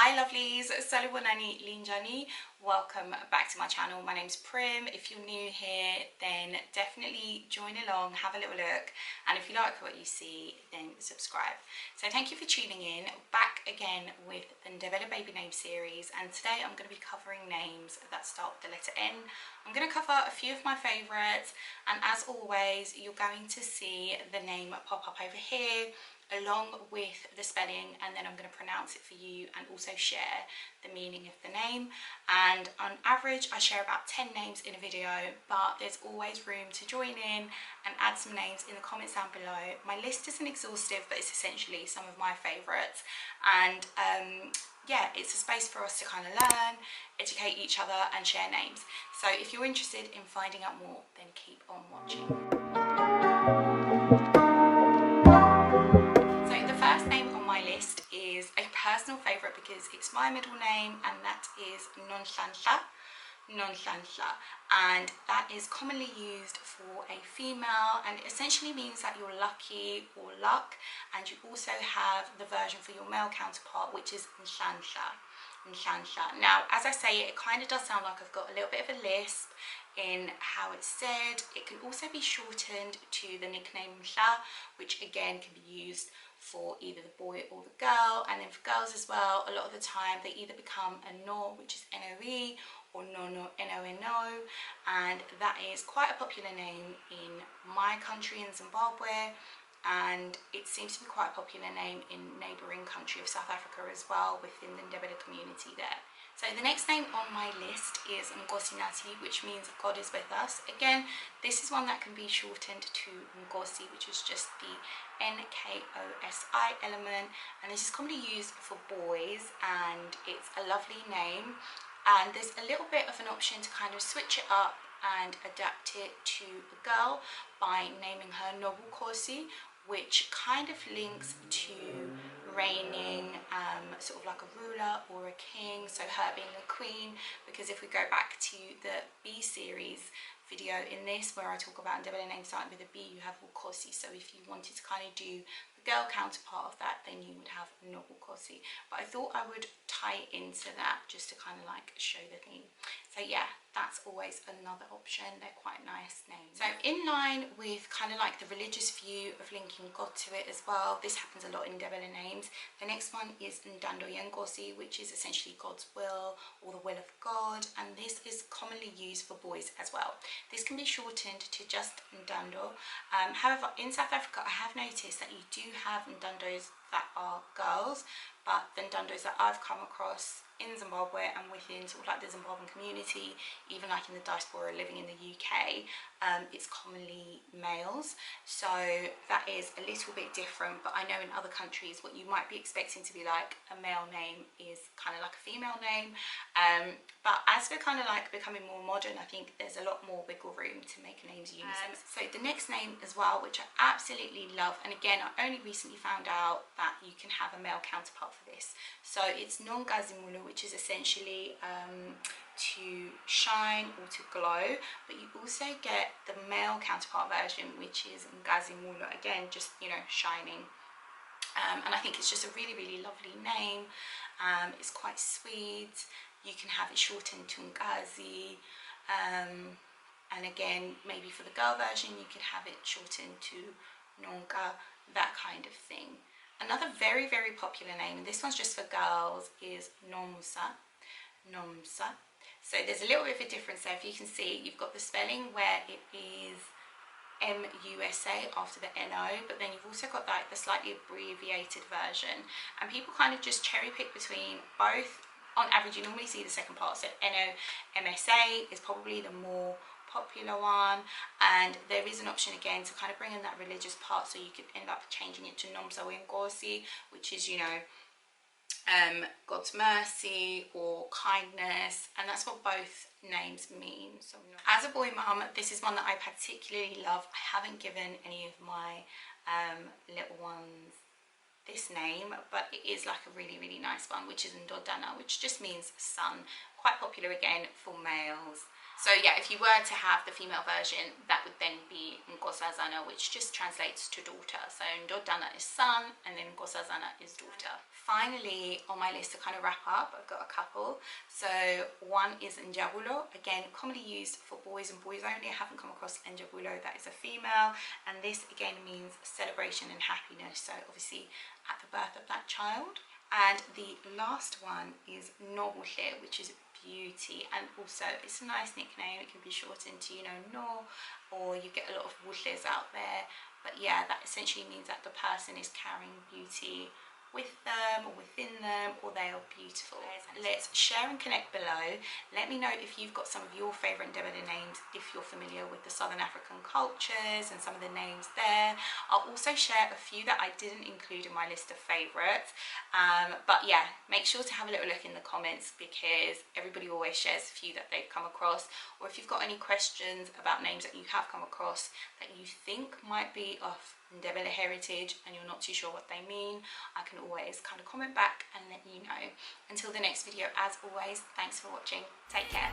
Hi lovelies, Salubonani Linjani. Welcome back to my channel. My name's Prim. If you're new here, then definitely join along, have a little look, and if you like what you see, then subscribe. So thank you for tuning in. Back again with the Ndebele baby name series, and today I'm going to be covering names that start with the letter N. I'm going to cover a few of my favourites, and as always you're going to see the name pop up over here along with the spelling, and then I'm going to pronounce it for you and also share the meaning of the name. And on average I share about 10 names in a video, but there's always room to join in and add some names in the comments down below. My list isn't exhaustive, but it's essentially some of my favourites, and yeah, it's a space for us to kind of learn, educate each other and share names. So if you're interested in finding out more, then keep on watching. Is a personal favourite because it's my middle name, and that is Nonhlanhla, and that is commonly used for a female, and it essentially means that you're lucky or luck. And you also have the version for your male counterpart, which is Nhlanhla. Now, as I say it kind of does sound like I've got a little bit of a lisp in how it's said. It can also be shortened to the nickname Nhla, which again can be used for either the boy or the girl. And then for girls as well, a lot of the time they either become a No, which is N-O-E, or Nono, N-O-N-O, and that is quite a popular name in my country, in Zimbabwe, and it seems to be quite a popular name in neighbouring country of South Africa as well, within the Ndebele community there. So the next name on my list is Nkosi Nathi, which means God is with us. Again, this is one that can be shortened to Nkosi, which is just the N-K-O-S-I element, and this is commonly used for boys, and it's a lovely name. And there's a little bit of an option to kind of switch it up and adapt it to a girl by naming her Noble Nkosi, which kind of links to reigning, sort of like a ruler or a king, so her being a queen. Because if we go back to the B series video in this, where I talk about Ndebele names starting with a B, you have Nkosi. So if you wanted to kind of do the girl counterpart of that, then you would have Noble Nkosi. But I thought I would tie it into that just to kind of like show the theme. So yeah, that's always another option. They're quite nice names. So in line with kind of like the religious view of linking God to it as well, this happens a lot in Ndebele names. The next one is Ndando Yenkosi, which is essentially God's will or the will of God, and this is commonly used for boys as well. This can be shortened to just Ndando. However, in South Africa I have noticed that you do have Ndandos that are girls, but the Ndandos that I've come across in Zimbabwe and within sort of like the Zimbabwean community, even like in the diaspora living in the UK, it's commonly males. So that is a little bit different, but I know in other countries what you might be expecting to be like a male name is kind of like a female name. But as we're kind of like becoming more modern, I think there's a lot more wiggle room to make names unisex. So the next name as well, which I absolutely love, and again I only recently found out that you can have a male counterpart for this. So it's Nongazimulu, which is essentially to shine or to glow, but you also get the male counterpart version, which is Ngazimulu, again just, you know, shining. And I think it's just a really, really lovely name. It's quite sweet. You can have it shortened to Ngazi, and again maybe for the girl version you could have it shortened to Nonka, that kind of thing. Another very, very popular name, and this one's just for girls, is Nomsa. So there's a little bit of a difference there. If you can see, you've got the spelling where it is M-U-S-A after the N-O, but then you've also got like the slightly abbreviated version, and people kind of just cherry pick between both. On average you normally see the second part, so N-O-M-S-A is probably the more popular one, and there is an option again to kind of bring in that religious part, so you could end up changing it to Nomsa Wenkosi, which is, you know, God's mercy or kindness, and that's what both names mean. So as a boy mum, this is one that I particularly love. I haven't given any of my little ones this name, but it is like a really, really nice one, which is Ndodana, which just means son. Quite popular again for males. So yeah, if you were to have the female version, that would then be Nkosazana, which just translates to daughter. So Ndodana is son, and then Nkosazana is daughter. Finally, on my list to kind of wrap up, I've got a couple. So one is Ndebele, again, commonly used for boys and boys only. I haven't come across Ndebele that is a female, and this again means celebration and happiness. So obviously at the birth of that child. And the last one is Ndebele, which is beauty, and also it's a nice nickname. It can be shortened to, you know, No, or you get a lot of Wushes out there, but yeah, that essentially means that the person is carrying beauty with them or within them, or they are beautiful. Let's share and connect below. Let me know if you've got some of your favourite Ndebele names, if you're familiar with the Southern African cultures and some of the names there. I'll also share a few that I didn't include in my list of favourites, but yeah, make sure to have a little look in the comments, because everybody always shares a few that they've come across, or if you've got any questions about names that you have come across that you think might be of Ndebele heritage and you're not too sure what they mean, I can always kind of comment back and let you know. Until the next video, as always, thanks for watching. Take care.